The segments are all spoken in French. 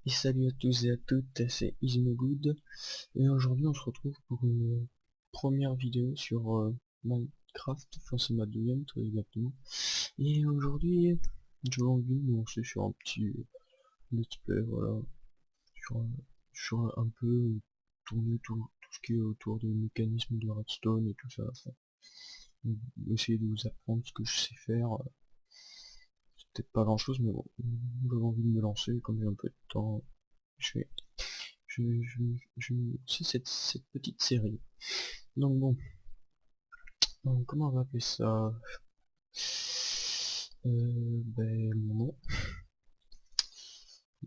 Et salut à tous et à toutes, c'est Ismegood et aujourd'hui on se retrouve pour une première vidéo sur Minecraft, enfin c'est ma deuxième très exactement. Et aujourd'hui j'ai envie de me lancer sur un petit let's play, voilà, sur, sur un peu tourner tout ce qui est autour des mécanismes de redstone et tout ça. Enfin, essayer de vous apprendre ce que je sais faire. C'est peut-être pas grand chose mais bon, j'avais envie de me lancer comme j'ai un peu de temps. Je vais je c'est cette petite série. Donc bon, comment on va appeler ça? Mon nom,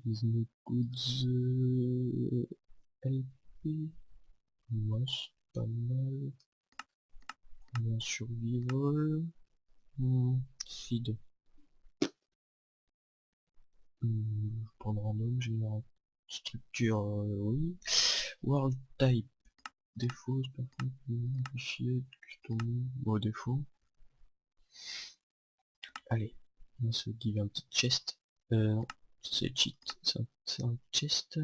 Disney Goods LP, moi c'est pas mal, bien survival, seed, prendre random, général, structure, oui, world type, défaut, fichier, custom, bon défaut, allez, on se give un petit chest. Non, c'est cheat, c'est un chest.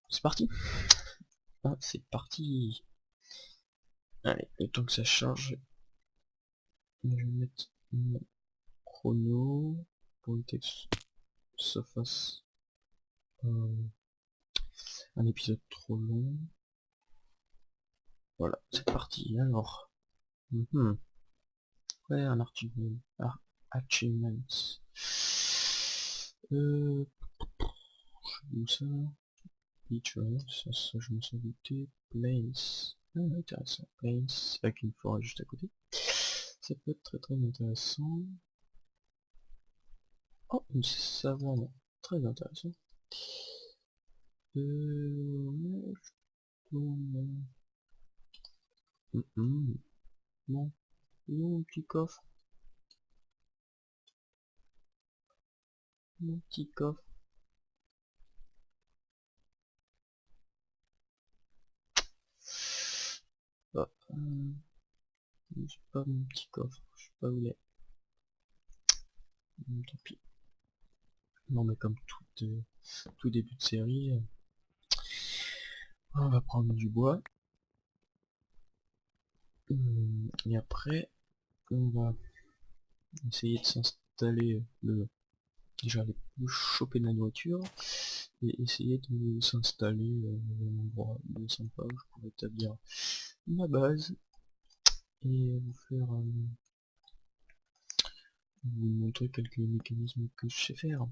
C'est parti. Ah, c'est parti. Allez, le temps que ça charge, je vais mettre mon chrono pour éviter que ça fasse un épisode trop long. Voilà, c'est parti. Alors, ouais, un achievement. Achievements. Où ça? Feature, ça je me suis douté. Plains. Ah, intéressant. Plains avec une forêt juste à côté. Ça peut être très intéressant. Oh, une savane. Très intéressant. Ouais, je tourne. Non, mon petit coffre. Mon petit coffre. Ah, c'est pas mon petit coffre. Je sais pas où il est. Tant pis. Non, mais comme tout début de série, on va prendre du bois. Et après, on va essayer de s'installer déjà aller choper de la nourriture et essayer de s'installer dans un endroit bien sympa où je pourrais établir ma base et vous faire vous montrer quelques mécanismes que je sais faire.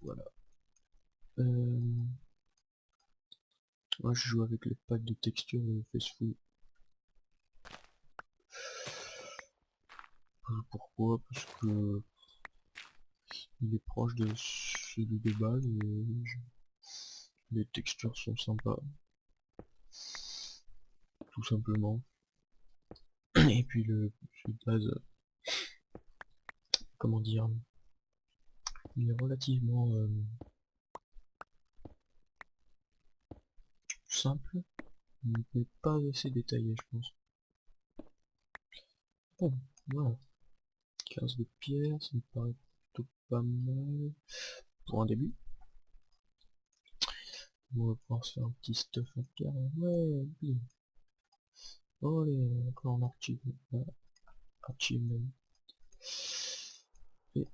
Voilà. Moi je joue avec le pack de textures de Faceful. Pourquoi? Parce que il est proche de celui de base et les textures sont sympas. Tout simplement. Et puis le celui de base, comment dire, il est relativement simple, mais pas assez détaillé je pense. Bon, voilà. 15 de pierre, ça me paraît plutôt pas mal pour un début. On va pouvoir se faire un petit stuff en pierre. Ouais, oui. Oh, allez, encore un achievement. Et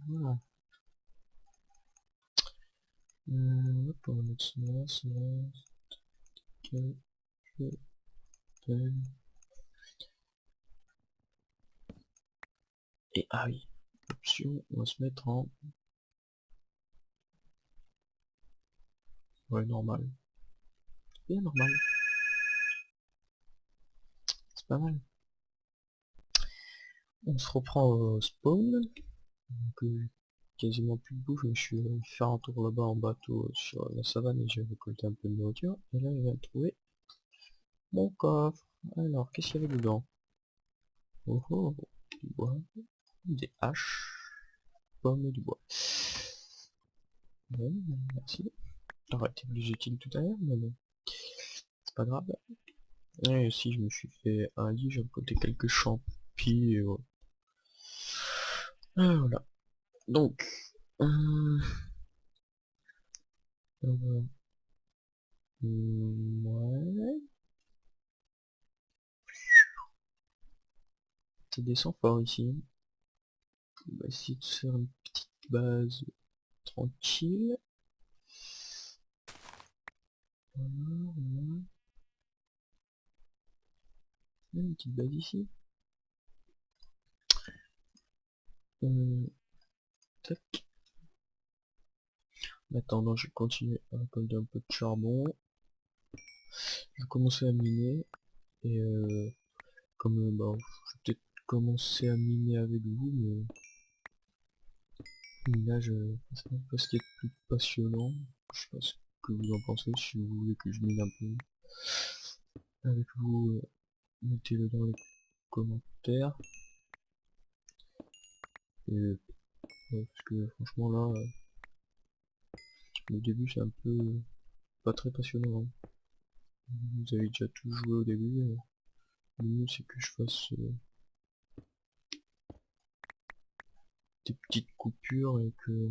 voilà. Hop, on va mettre ça, et ah oui, option, on va se mettre en ouais normal. Bien normal, c'est pas mal. On se reprend au spawn. Donc, quasiment plus de bouffe, mais je suis allé faire un tour là-bas en bateau sur la savane et j'ai récolté un peu de nourriture. Et là, je viens de trouver mon coffre. Alors, qu'est-ce qu'il y avait dedans? Oh oh, du bois, des haches, pommes et du bois. Bon, merci. Ça aurait été plus utile tout à l'heure, mais bon, c'est pas grave. Et si je me suis fait un lit, j'ai récolté quelques champis et voilà. Voilà. Donc, euh, ouais, ça descend fort ici. On va essayer de faire une petite base tranquille. Voilà, voilà. Une petite base ici. Tac. En attendant, je vais continuer à récolter un peu de charbon. Je vais commencer à miner. Et comme bah, je vais peut-être commencer à miner avec vous, mais le minage, c'est pas ce qui est le plus passionnant. Je sais pas ce que vous en pensez, si vous voulez que je mine un peu avec vous, mettez-le dans les commentaires. Et, parce que franchement là, le début c'est un peu pas très passionnant, hein. Vous avez déjà tout joué au début, le mieux c'est que je fasse des petites coupures et que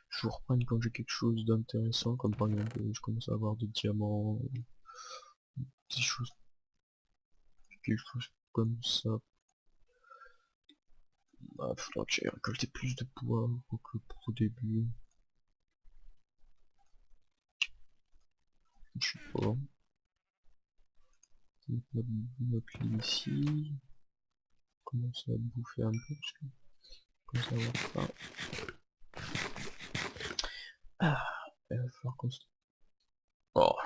je vous reprenne quand j'ai quelque chose d'intéressant, comme par exemple je commence à avoir des diamants, des choses, quelque chose comme ça. Bah, faudra que j'aille récolter plus de bois que pour au début. Je sais pas. Mettre notre lit ici. Commencer à bouffer un peu parce que comme ça va pas. Ah, il va falloir qu'on se... Oh.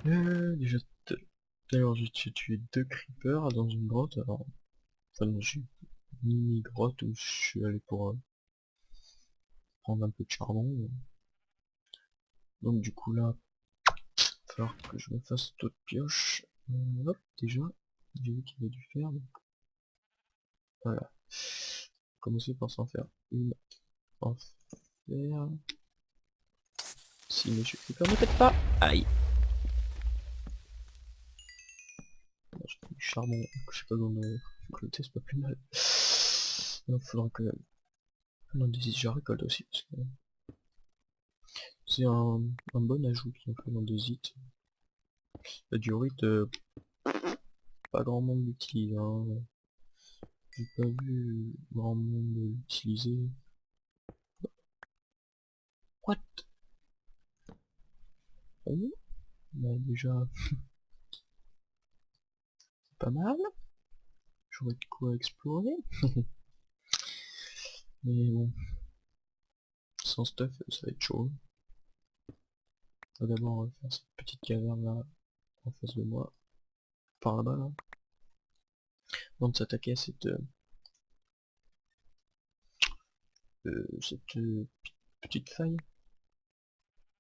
Déjà tout à l'heure j'ai tué 2 creepers dans une grotte. Alors, enfin j'ai une mini grotte où je suis allé pour prendre un peu de charbon. Donc du coup là, il va falloir que je me fasse d'autres pioches. Hop, déjà, j'ai vu qu'il y avait du fer, donc voilà. Commencer par s'en faire une en fer. Si monsieur Creeper ne pète pas. Aïe. Bon, j'ai du charbon que je sais pas où me récolter, c'est pas plus mal. Il faudra que l'andésite je récolte aussi parce que c'est un bon ajout qu'ils ont fait l'andésite. La diorite, pas grand monde l'utilise, hein. J'ai pas vu grand monde l'utiliser. What? Oh, bah déjà, c'est pas mal. J'aurais de quoi explorer. Mais bon, sans stuff, ça va être chaud. On va d'abord faire cette petite caverne là, en face de moi. Par là-bas là. Avant de s'attaquer à cette petite faille.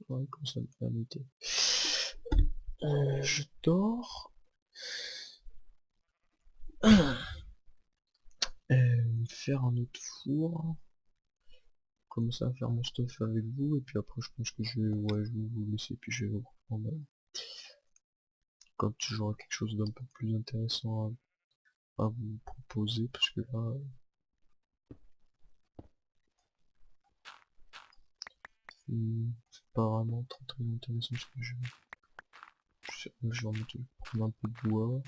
Ouais, comme ça me fait noter. Je dors. Faire un autre four. Commencer à faire mon stuff avec vous. Et puis après, je pense que ouais, je vais vous laisser. Puis je vais vous reprendre quand j'aurai quelque chose d'un peu plus intéressant à vous proposer. Parce que là, c'est pas vraiment très très intéressant ce que je vais remettre prendre un peu de bois.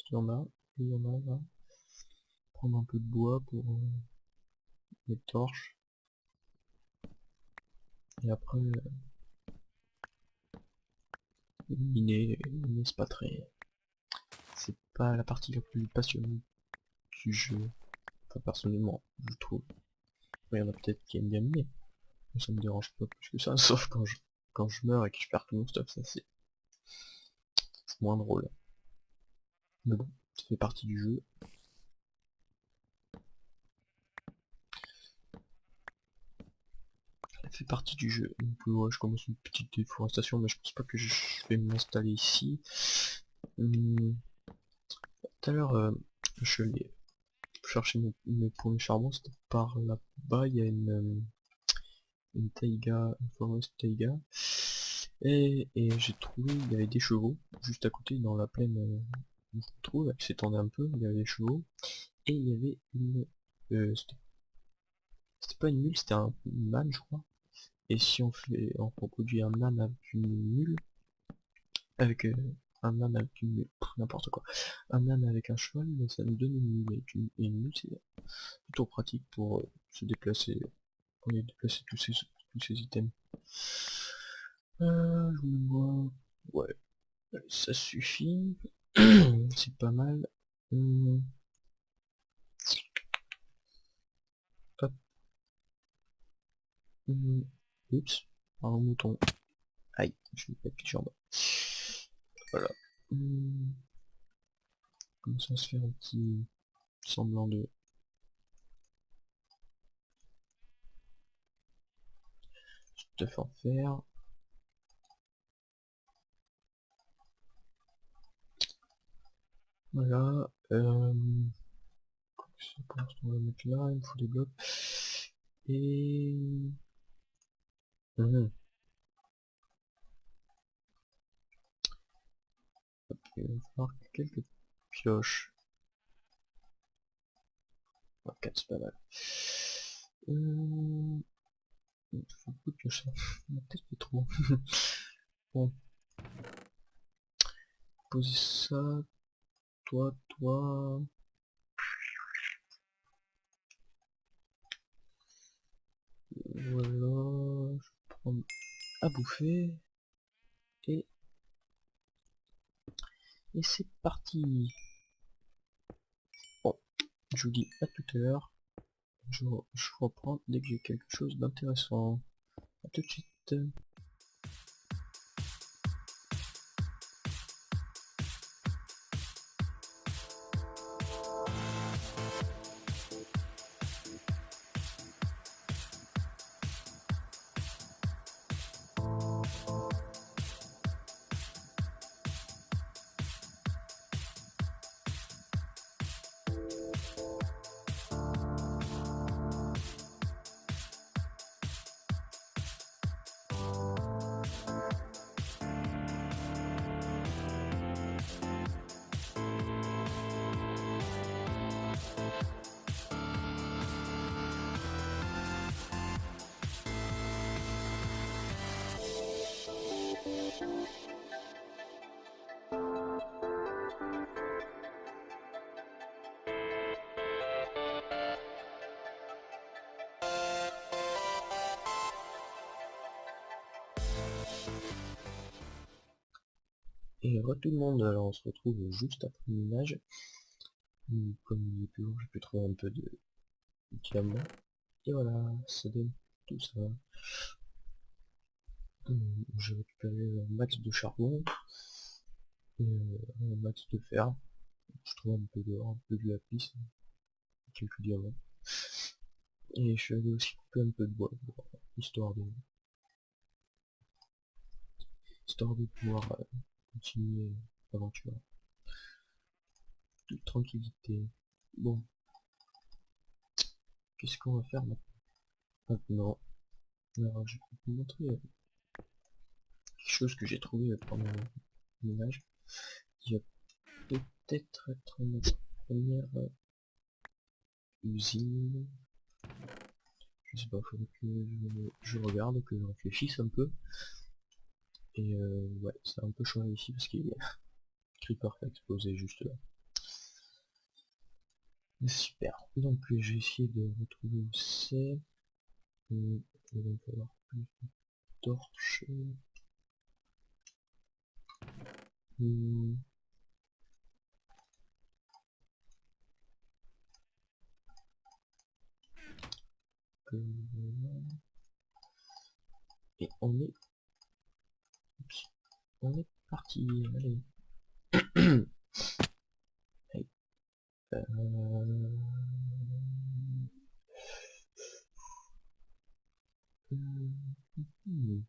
Il y en a, il y en a là. Prendre un peu de bois pour les torches. Et après, miner c'est pas très... C'est pas la partie la plus passionnante du jeu. Enfin, personnellement, je trouve. Il y en a peut-être qui aiment bien miner. Mais ça me dérange pas plus que ça, sauf quand je meurs et que je perds tout mon stuff, ça c'est moins drôle. Mais bon, ça fait partie du jeu. Ça fait partie du jeu. Donc ouais, je commence une petite déforestation, mais je pense pas que je vais m'installer ici. Tout à l'heure, je l'ai chercher mes premiers charbons, c'était par là-bas, il y a une taïga, une forest taïga. Et j'ai trouvé, il y avait des chevaux, juste à côté, dans la plaine où je me trouve, elle s'étendait un peu, il y avait des chevaux. Et il y avait c'était pas une mule, c'était une âne, je crois. Et si on reproduit un âne avec une mule, avec un âne avec une mule, n'importe quoi. Un âne avec un cheval, mais ça nous donne une mule. Et une mule, c'est plutôt pratique pour se déplacer, pour les déplacer tous ces items. Je me vois... Ouais, ça suffit. C'est pas mal. Hum, hop. Oups, un mouton. Aïe, je vais pas piquer en bas. Voilà. Comme ça se fait un petit semblant de stuff en faire. Voilà. Pour l'instant, on va mettre là, il me faut des blocs. Et... Hop, il va falloir quelques pioches. 4, c'est pas mal. Il faut beaucoup de pioches, ça. Peut-être pas trop. Bon, poser ça. Toi. Voilà. Je vais prendre à bouffer. Et, et c'est parti. Bon, je vous dis à tout à l'heure. Je reprends dès que j'ai quelque chose d'intéressant. A tout de suite. Et re tout le monde, alors on se retrouve juste après le ménage. Comme il est plus lourd, j'ai pu trouver un peu de diamant. Et voilà, ça donne tout ça. J'ai récupéré un max de charbon et un max de fer. Je trouve un peu d'or, un peu de lapis, quelques diamants. Et je suis allé aussi couper un peu de bois, histoire de pouvoir continuer l'aventure. Toute tranquillité. Bon, qu'est-ce qu'on va faire maintenant? Alors, je vais vous montrer quelque chose que j'ai trouvé pendant le ménage, qui va peut-être être notre première usine. Je sais pas, faudrait que je regarde, que je réfléchisse un peu. Et ouais, c'est un peu chouette ici parce qu'il y a Creeper qui a explosé juste là. Super. Donc je vais essayer de retrouver où c'est. Il va me falloir plus de torches. Voilà. Et on est parti. Allez. Allez. Hmm.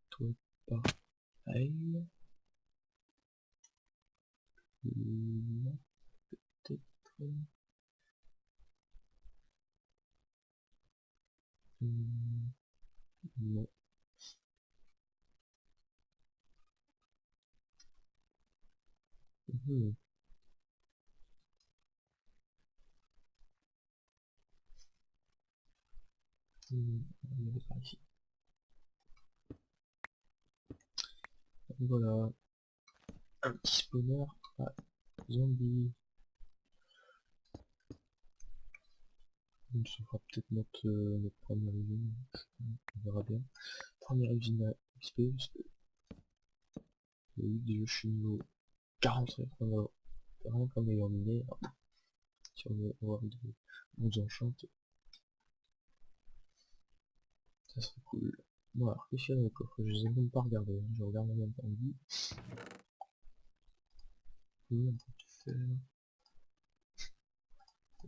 Toi pareil. là, peut-être... non. Mhm. On va le faire ici. Voilà, un petit spawner à zombie. On se fera peut-être notre première usine, on verra bien. Première usine à XP, parce que oui, déjà je suis niveau 40, on va rien qu'en ayant miné, si on veut avoir de bons enchantes, ça serait cool. Bon alors, qu'est-ce qu'il y a dans le coffre? Je les ai même pas regardés, hein. Je regarde en même temps. Oui, un peu de fer.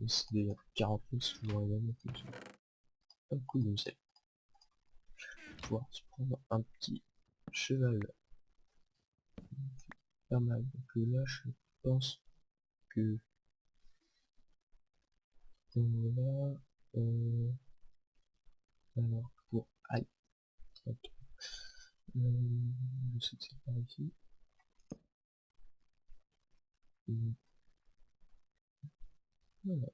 Et c'est des 40 000 souvent les mêmes, comme ça. Un coup de sel. Pouvoir se prendre un petit cheval. Pas mal. Donc là, je pense que on va... alors, pour... Aïe. Attends. Je sais que c'est par ici. Voilà.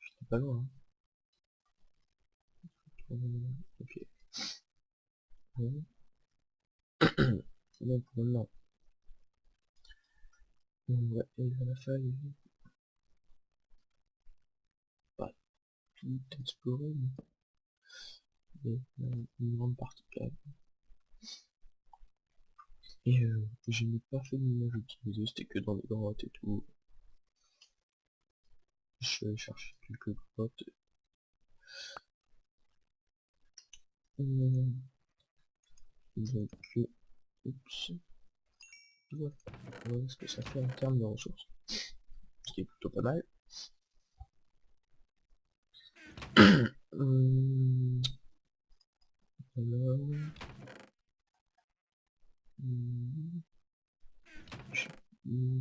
C'est pas loin. Hein. Ok. Bon. Donc maintenant, on va aller à la faille. Pas tout explorer, mais une grande partie quand même. Et je n'ai pas fait de minage utilisé, c'était que dans les grottes et tout. Je suis allé chercher quelques grottes. Donc, oups. Voilà. Voilà ce que ça fait en termes de ressources. Ce qui est plutôt pas mal. Voilà.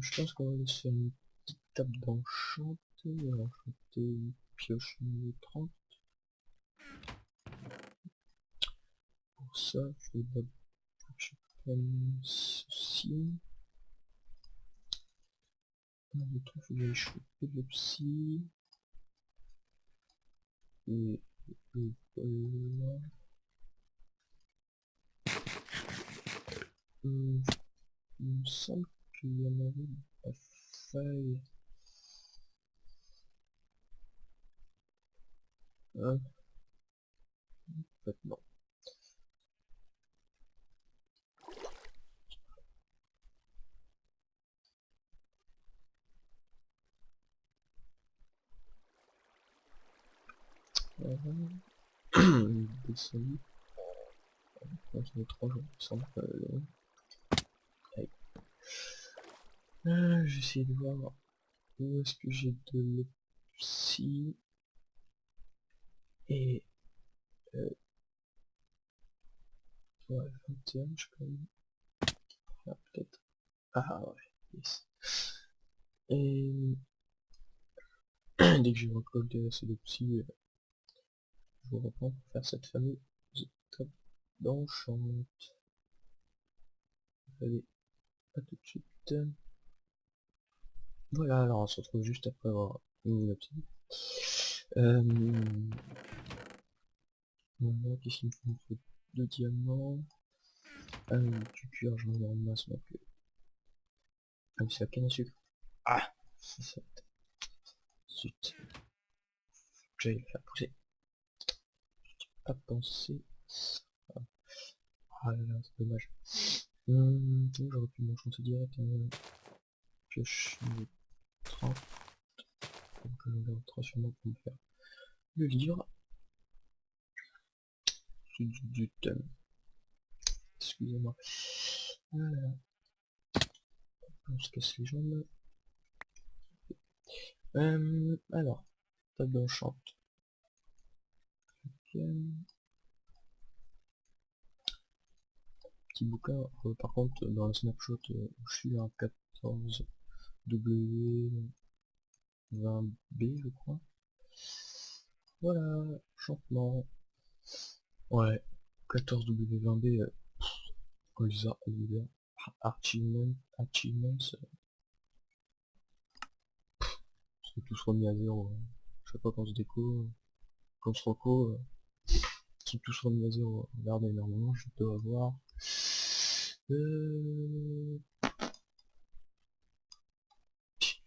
Je pense qu'on va aller se faire une petite table d'enchanté. Enchanté pioche niveau 30. Pour ça, je vais d'abord que je prenne ceci. Le truc, faut que j'aille choper le psy. Et voilà. Il me semble qu'il y en avait la faille. En fait, non. Descendu. J'en ai 3 jours, il me semble. Allez. J'essaie de voir où est-ce que j'ai de l'opsie. Et ouais, 21, je peux faire peut-être. Ah ouais, yes. Et dès que j'ai récolté assez de psy, je vous reprends pour faire cette fameuse table d'enchant. Allez, à tout de suite. Voilà, alors on se retrouve juste après avoir mis la psy. Voilà, qu'est-ce qu'il me faut? 2 diamants. Du cuir, j'en ai en masse, donc... Ah mais c'est la canne à sucre. Ah, c'est ça. Zut. J'allais le faire pousser. Pas pensé. Ah là là, c'est dommage. J'aurais pu m'enchanter direct pioche niveau 30. Donc j'en garde sûrement pour me faire le livre. Du thème. Excusez-moi. Voilà. On se casse les jambes. Alors, table d'enchant. petit bouquin. Par contre, dans le snapshot, je suis à 14W20B, je crois. Voilà, chantement. Ouais, 14W20B, achievements, c'est tous remis à zéro. Je sais pas quand se déco, quand se reco, sont tous remis à zéro. Regardez, normalement, je dois avoir...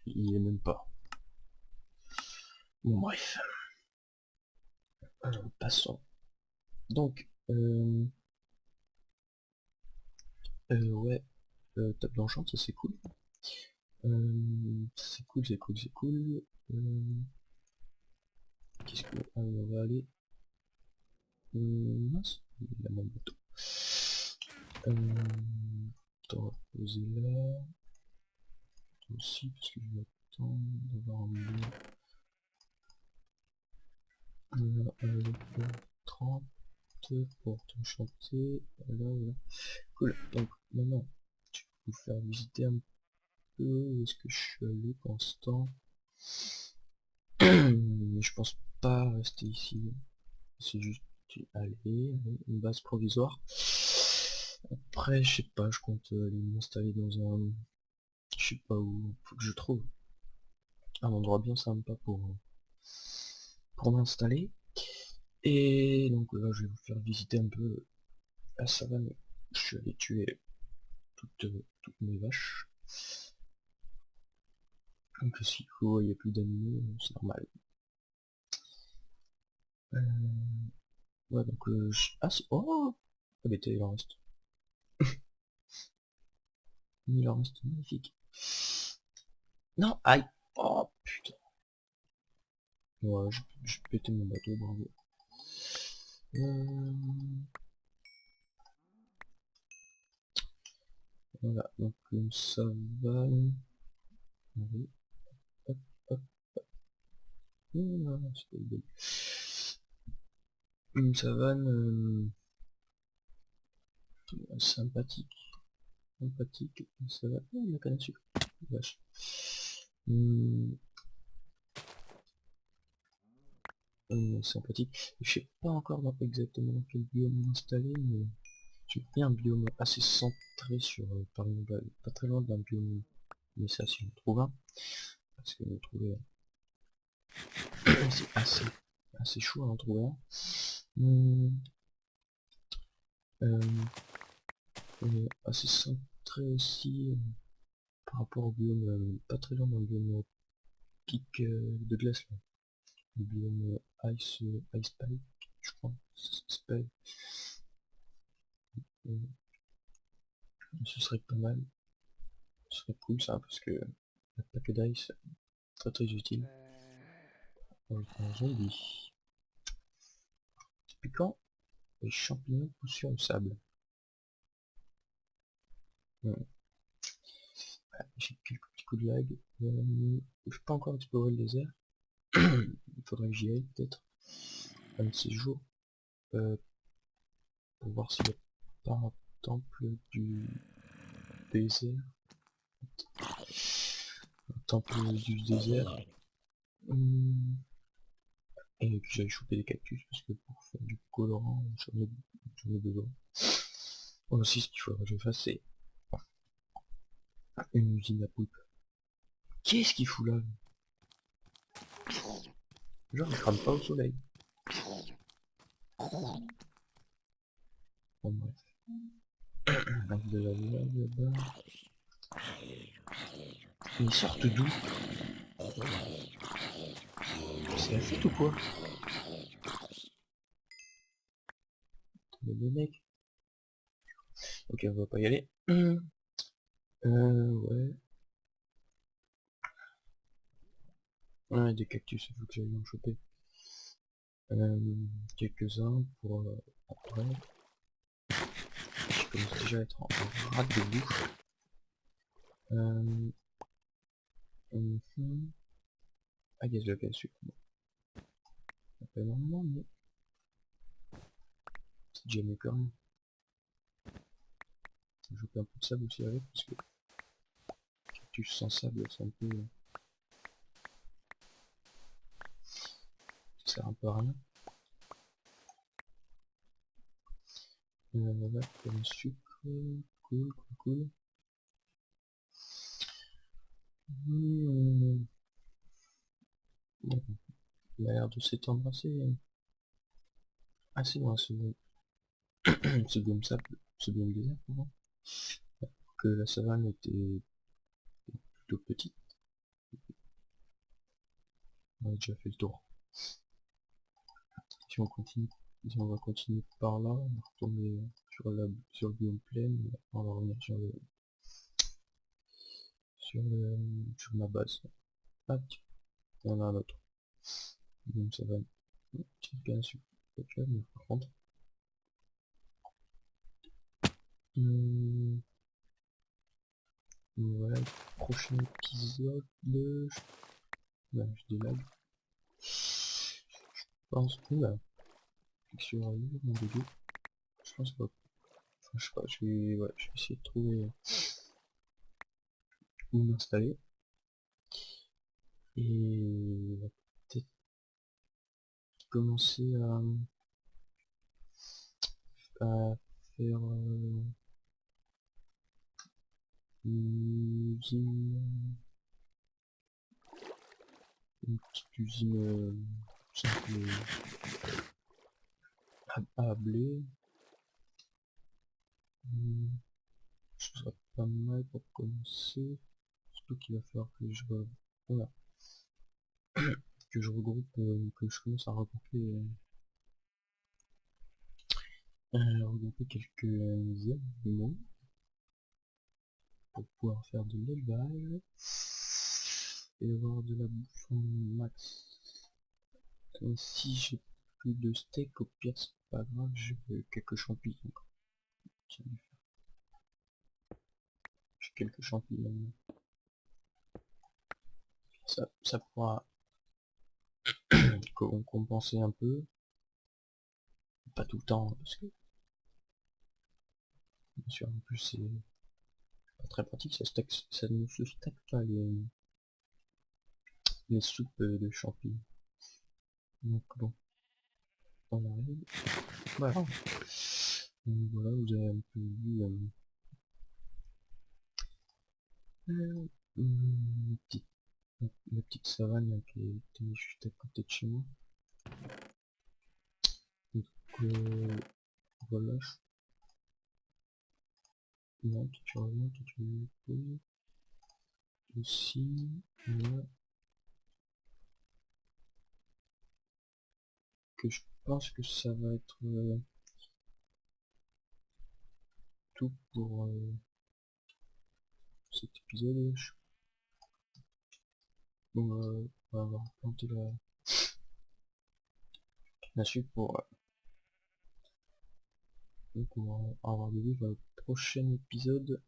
Il est même pas. Bon, bref. Passons. Donc, ouais, table d'enchant, ça c'est cool. C'est cool, c'est cool, c'est cool. Qu'est-ce que... on va aller... mince, il a mon bateau. On va poser là. Aussi, parce que je m'attends d'avoir un bon... 30 pour t'enchanter. Voilà. Cool. Donc maintenant, tu peux vous faire visiter un peu où est-ce que je suis allé pour l'instant. Mais je pense pas rester ici. C'est juste aller, une base provisoire. Après, je sais pas, je compte aller m'installer dans un... Je sais pas où. Faut que je trouve un endroit bien sympa pour m'installer. Et donc là, je vais vous faire visiter un peu la savane. Je suis allé tuer toutes mes vaches. Donc s'il faut, il n'y a plus d'animaux, c'est normal. Ouais, donc ah, oh, ah, mais il en reste. Il en reste, magnifique. Non, aïe. Oh putain. Ouais, j'ai pété mon bateau, bravo. Voilà, donc une savane. Allez, hop, hop. C'est pas idée. Une savane sympathique. Sympathique, une savane. Oh, la canne à sucre. Vache. Sympathique. Je sais pas encore exactement dans quel biome m'installer, mais j'ai pris un biome assez centré sur, par exemple, pas très loin d'un biome, mais ça si je trouve un, parce que trouver c'est assez chaud à en trouver un. Assez centré aussi par rapport au biome, pas très loin d'un biome pic de glace là. Le biome Ice Spike, je crois, Spike. Ce serait pas mal. Ce serait cool ça, parce que la plaque d'ice, très très utile. On le prend en zombie. Piquant, et champignons poussent sur le sable. Ouais, j'ai quelques petits coups de lag. Je n'ai pas encore exploré le désert. Il faudrait que j'y aille peut-être un de ces jours. Pour voir s'il n'y a pas un temple du désert. Un temple du désert. Et que j'aille choper des cactus parce que pour faire du colorant, j'en ai besoin. Aussi, ce qu'il faudrait que je fasse, c'est une usine à poulpe. Qu'est-ce qu'il fout là? Genre, il crame pas au soleil. Bon, bref. De la lave là-bas. Ils sortent d'où? C'est la fête ou quoi? Les mecs. Ok, on va pas y aller. Ouais. Ouais, des cactus, il faut que j'aille en choper. Quelques-uns pour après. Je commence déjà à être en rate de bouffe. Ah, yes, j'avais le sucre. Pas énormément, mais c'est déjà mieux que rien. rajouter un peu de sable aussi avec, parce que cactus sans sable, c'est un peu... ça sert un peu à rien. Là, pour le sucre, cool. Bon, il a l'air de s'étendre assez loin ce biome sable, ce biome désert pour moi. Que la savane était plutôt petite. On a déjà fait le tour. Si on continue, si on va continuer par là, on va retourner sur le biome plaine, on va revenir sur ma base. Ah tiens, il y en a un autre. Biome savane. Tiens, bien sûr. Ok, mais par contre. Voilà, prochain épisode. Ouais, je délag. Je pense que là, sur mon vidéo. Je pense pas. Enfin, je sais pas, je vais essayer de trouver où m'installer. Et on va peut-être commencer à faire une usine, une petite usine simple à blé. Ce serait pas mal pour commencer. Surtout qu'il va falloir que voilà, que je regroupe, que je commence à regrouper quelques animaux pour pouvoir faire de l'élevage et avoir de la bouffe en max. Et si j'ai plus de steak, au pire c'est pas grave, j'ai quelques champignons. Tiens, j'ai quelques champignons. Ça pourra compenser un peu. Pas tout le temps, parce que bien sûr en plus c'est pas très pratique, ça ne se stack pas les soupes de champignons. Donc bon, on arrive. Voilà. Donc voilà, vous avez un peu vu ma petite savane là, qui était juste à côté de chez moi. Donc voilà. Non, toi tu reviens, toi tu poses. Aussi, là, que je pense que ça va être tout pour cet épisode. Donc, on va avoir planté la suite pour donc on va avoir des livres au prochain épisode.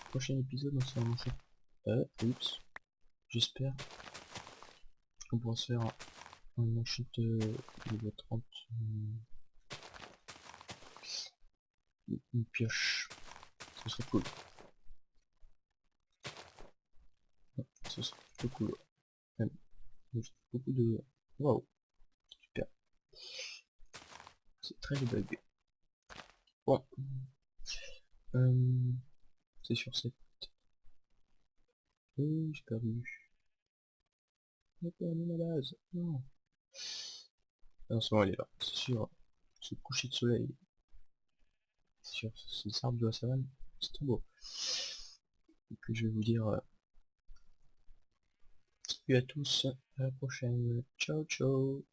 Prochain épisode, on sera lancé. Oups. J'espère qu'on pourra se faire un manchette niveau 30. Une pioche. Ce serait cool. Ouais, ce serait plutôt cool. Ouais. Beaucoup de... Waouh. Super. C'est très bugué. Bon. C'est sur cette... j'ai perdu. J'ai perdu ma base. Non. Ah non, c'est bon, elle est là. C'est sûr. Ce coucher de soleil. C'est sûr. C'est le arbre de la savane. C'est trop beau. Et que je vais vous dire... salut à tous. À la prochaine. Ciao, ciao.